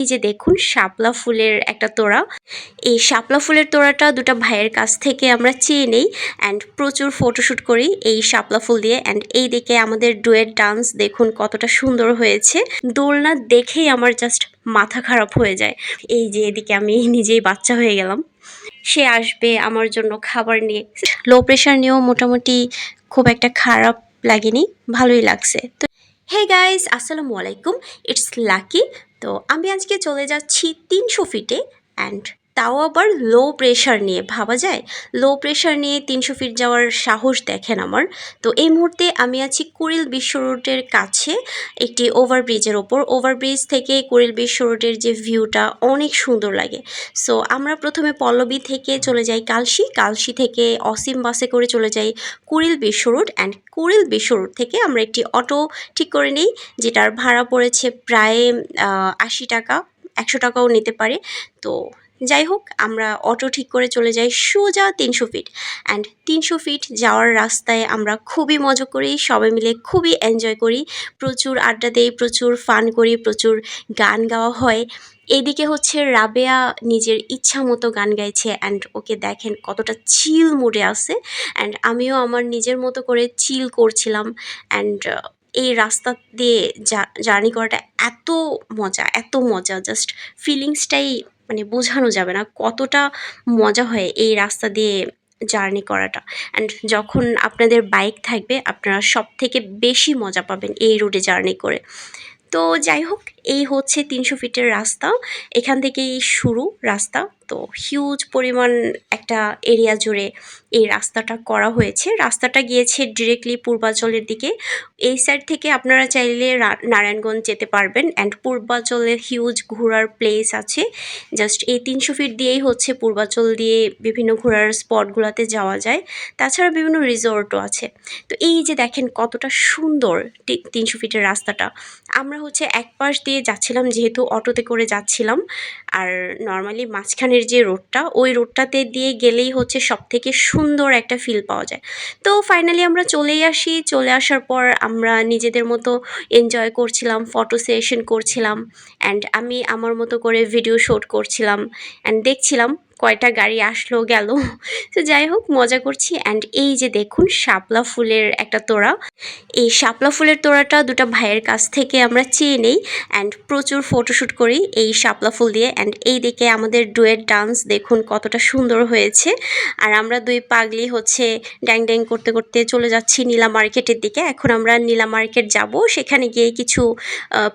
এই যে দেখুন শাপলা ফুলের একটা তোড়া। এই শাপলা ফুলের তোড়াটা দুটো ভাইয়ের কাছ থেকে আমরা চেয়ে নেই অ্যান্ড প্রচুর ফটোশ্যুট করি এই শাপলা ফুল দিয়ে। অ্যান্ড এই দিকে আমাদের ডুয়েট ডান্স দেখুন কতটা সুন্দর হয়েছে। দোলনা দেখেই আমার জাস্ট মাথা খারাপ হয়ে যায়। এই যে এদিকে আমি নিজেই বাচ্চা হয়ে গেলাম। সে আসবে আমার জন্য খাবার নিয়ে। লো প্রেশার নিয়েও মোটামুটি খুব একটা খারাপ লাগেনি, ভালোই লাগছে। তো হে গাইস, আসসালামু আলাইকুম, ইটস লাকি। তো আমি আজকে চলে যাচ্ছি 300 ফিটে, অ্যান্ড তাও আবার লো প্রেশার নিয়ে। ভাবা যায় লো প্রেশার নিয়ে 300 ফিট যাওয়ার সাহস দেখেন আমার। তো এই মুহূর্তে আমি আছি কুড়িল বিশ্ব রোডের কাছে একটি ওভারব্রিজের ওপর। ওভারব্রিজ থেকে কুড়িল বিশ্ব রোডের যে ভিউটা অনেক সুন্দর লাগে। সো আমরা প্রথমে পল্লবী থেকে চলে যাই কালশি, কালশি থেকে অসীম বাসে করে চলে যাই কুড়িল বিশ্ব রোড, অ্যান্ড কুড়িল বিশ্ব রোড থেকে আমরা একটি অটো ঠিক করে নিই, যেটার ভাড়া পড়েছে প্রায় 80 টাকা, 100 টাকাও নিতে পারে। তো যাই হোক, আমরা অটো ঠিক করে চলে যাই সোজা 300 ফিট। অ্যান্ড 300 ফিট যাওয়ার রাস্তায় আমরা খুবই মজা করি, সবাই মিলে খুবই এনজয় করি, প্রচুর আড্ডা দেই, প্রচুর ফান করি, প্রচুর গান গাওয়া হয়। এইদিকে হচ্ছে রাবেয়া নিজের ইচ্ছা মতো গান গাইছে, অ্যান্ড ওকে দেখেন কতটা চিল মুডে আছে। অ্যান্ড আমিও আমার নিজের মতো করে চিল করছিলাম। অ্যান্ড এই রাস্তা দিয়ে জার্নি করাটা এত মজা, এত মজা, জাস্ট ফিলিংসটাই মানে বোঝানো যাবে না কতটা মজা হয় এই রাস্তা দিয়ে জার্নি করাটা। অ্যান্ড যখন আপনাদের বাইক থাকবে আপনারা সব থেকে বেশি মজা পাবেন এই রুটে জার্নি করে। তো যাই হোক, এই হচ্ছে 300 ফিটের রাস্তা, এখান থেকেই শুরু রাস্তা। তো হিউজ পরিমাণ একটা এরিয়া জুড়ে এই রাস্তাটা করা হয়েছে। রাস্তাটা গিয়েছে ডিরেক্টলি পূর্বাঞ্চলের দিকে। এই সাইড থেকে আপনারা চাইলে নারায়ণগঞ্জ যেতে পারবেন, অ্যান্ড পূর্বাঞ্চলের হিউজ ঘোরার প্লেস আছে। জাস্ট এই 300 ফিট দিয়েই হচ্ছে পূর্বাঞ্চল দিয়ে বিভিন্ন ঘোরার স্পটগুলোতে যাওয়া যায়। তাছাড়া বিভিন্ন রিসোর্টও আছে। তো এই যে দেখেন কতটা সুন্দর 300 ফিটের রাস্তাটা। আমরা হচ্ছে এক পাশ দিয়ে যাচ্ছিলাম, যেহেতু অটোতে করে যাচ্ছিলাম। আর নর্মালি মাঝখানের যে রোডটা, ওই রোডটাতে দিয়ে গেলেই হচ্ছে সব থেকে সুন্দর একটা ফিল পাওয়া যায়। তো ফাইনালি আমরা চলেই আসি। চলে আসার পর আমরা নিজেদের মতো এনজয় করছিলাম, ফটো সেশন করছিলাম, অ্যান্ড আমি আমার মতো করে ভিডিও শ্যুট করছিলাম, অ্যান্ড দেখছিলাম কয়টা গাড়ি আসলো গেল। তো যাই হোক, মজা করছি। অ্যান্ড এই যে দেখুন শাপলা ফুলের একটা তোড়া। এই শাপলা ফুলের তোড়াটা দুটো ভাইয়ের কাছ থেকে আমরা চেয়ে নেই অ্যান্ড প্রচুর ফটোশ্যুট করি এই শাপলা ফুল দিয়ে। অ্যান্ড এই দিকে আমাদের ডুয়েট ডান্স দেখুন কতটা সুন্দর হয়েছে। আর আমরা দুই পাগলি হচ্ছে ড্যাং ড্যাং করতে করতে চলে যাচ্ছি নীলা মার্কেটের দিকে। এখন আমরা নীলা মার্কেট যাব, সেখানে গিয়ে কিছু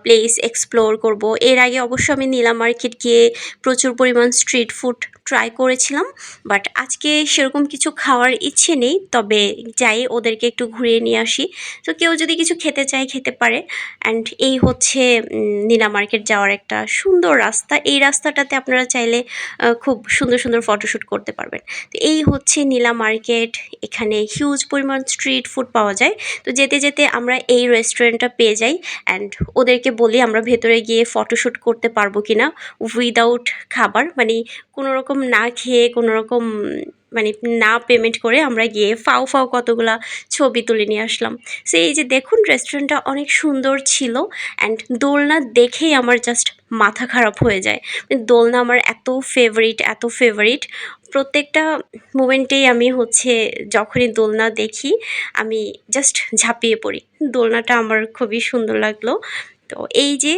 প্লেস এক্সপ্লোর করব। এর আগে অবশ্য আমি নীলা মার্কেট গিয়ে প্রচুর পরিমাণ স্ট্রিট ফুড ট্রাই করেছিলাম, বাট আজকে সেরকম কিছু খাওয়ার ইচ্ছে নেই। তবে যাই, ওদেরকে একটু ঘুরিয়ে নিয়ে আসি। তো কেউ যদি কিছু খেতে চায় খেতে পারে। অ্যান্ড এই হচ্ছে নীলা মার্কেট যাওয়ার একটা সুন্দর রাস্তা। এই রাস্তাটাতে আপনারা চাইলে খুব সুন্দর সুন্দর ফটোশ্যুট করতে পারবেন। তো এই হচ্ছে নীলা মার্কেট, এখানে হিউজ পরিমাণ স্ট্রিট ফুড পাওয়া যায়। তো যেতে যেতে আমরা এই রেস্টুরেন্টটা পেয়ে যাই, অ্যান্ড ওদেরকে বলি আমরা ভেতরে গিয়ে ফটোশ্যুট করতে পারবো কি না উইদাউট খাবার, মানে কোনো রকম না খেয়ে, কোনো রকম মানে না পেমেন্ট করে আমরা গিয়ে ফাও ফাও কতগুলা ছবি তুলে নিয়ে আসলাম। সো এই যে দেখুন রেস্টুরেন্টটা অনেক সুন্দর ছিল, অ্যান্ড দোলনা দেখেই আমার জাস্ট মাথা খারাপ হয়ে যায়। দোলনা আমার এত ফেভারিট, এত ফেভারিট। প্রত্যেকটা মোমেন্টেই আমি হচ্ছে যখনই দোলনা দেখি আমি জাস্ট ঝাঁপিয়ে পড়ি। দোলনাটা আমার খুবই সুন্দর লাগলো। তো এই যে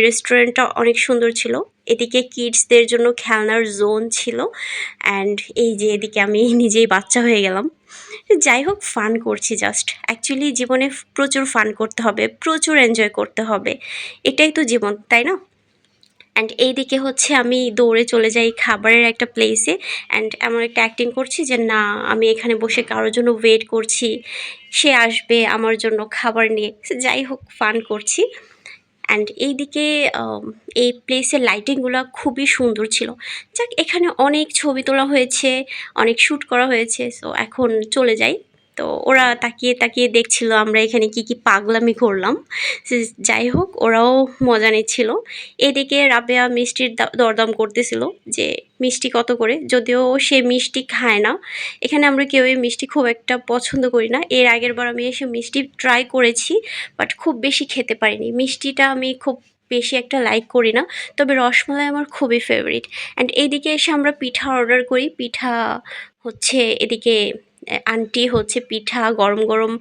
রেস্টুরেন্টটা অনেক সুন্দর ছিল। এদিকে কিডসদের জন্য খেলনার জোন ছিল, অ্যান্ড এই যে এদিকে আমি নিজেই বাচ্চা হয়ে গেলাম। যাই হোক, ফান করছি জাস্ট। অ্যাকচুয়ালি জীবনে প্রচুর ফান করতে হবে, প্রচুর এনজয় করতে হবে, এটাই তো জীবন, তাই না? অ্যান্ড এইদিকে হচ্ছে আমি দৌড়ে চলে যাই খাবারের একটা প্লেসে, অ্যান্ড এমন একটা অ্যাক্টিং করছি যে না, আমি এখানে বসে কারোর জন্য ওয়েট করছি, সে আসবে আমার জন্য খাবার নিয়ে। যাই হোক, ফান করছি। অ্যান্ড এইদিকে এই প্লেসের লাইটিংগুলো খুবই সুন্দর ছিল। যাক, এখানে অনেক ছবি তোলা হয়েছে, অনেক শ্যুট করা হয়েছে। সো এখন চলে যাই। তো ওরা তাকিয়ে তাকিয়ে দেখছিল আমরা এখানে কি কি পাগলামি করলাম। যাই হোক, ওরাও মজা নিচ্ছিল। এদিকে রাবেয়া মিষ্টির দরদাম করতেছিল যে মিষ্টি কত করে, যদিও সে মিষ্টি খায় না। এখানে আমরা কেউই মিষ্টি খুব একটা পছন্দ করি না। এর আগের বার আমি এসে মিষ্টি ট্রাই করেছি, বাট খুব বেশি খেতে পারিনি। মিষ্টিটা আমি খুব বেশি একটা লাইক করি না, তবে রসমালাই আমার খুবই ফেভারিট। অ্যান্ড এইদিকে এসে আমরা পিঠা অর্ডার করি। পিঠা হচ্ছে এদিকে আন্টি হচ্ছে পিঠা গরম গরম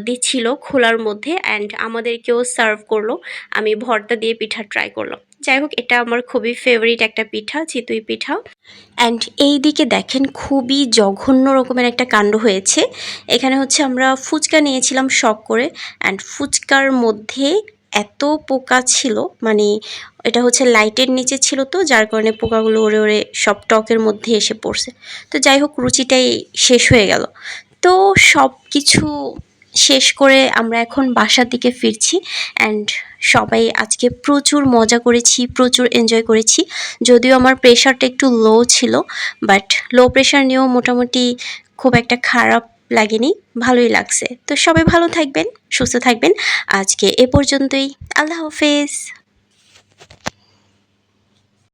দিচ্ছিল খোলার মধ্যে, অ্যান্ড আমাদেরকেও সার্ভ করলো। আমি ভর্তা দিয়ে পিঠা ট্রাই করলাম। যাই হোক, এটা আমার খুবই ফেভারিট একটা পিঠা, চিতই পিঠা। অ্যান্ড এই দিকে দেখেন খুবই জঘন্য রকমের একটা কাণ্ড হয়েছে। এখানে হচ্ছে আমরা ফুচকা নিয়েছিলাম শখ করে, অ্যান্ড ফুচকার মধ্যে এত পোকা ছিল, মানে এটা হচ্ছে লাইটের নিচে ছিল, তো যার কারণে পোকাগুলো ওড়ে ওড়ে সব টকের মধ্যে এসে পড়ছে। তো যাই হোক, রুচিটাই শেষ হয়ে গেল। তো সব কিছু শেষ করে আমরা এখন বাসার দিকে ফিরছি। অ্যান্ড সবাই আজকে প্রচুর মজা করেছি, প্রচুর এনজয় করেছি। যদিও আমার প্রেশারটা একটু লো ছিল, বাট লো প্রেশার নিয়েও মোটামুটি খুব একটা খারাপ লাগেনি, ভালোই লাগছে। তো সবাই ভালো থাকবেন, সুস্থ থাকবেন। আজকে এ পর্যন্তই। আল্লাহ হাফেজ।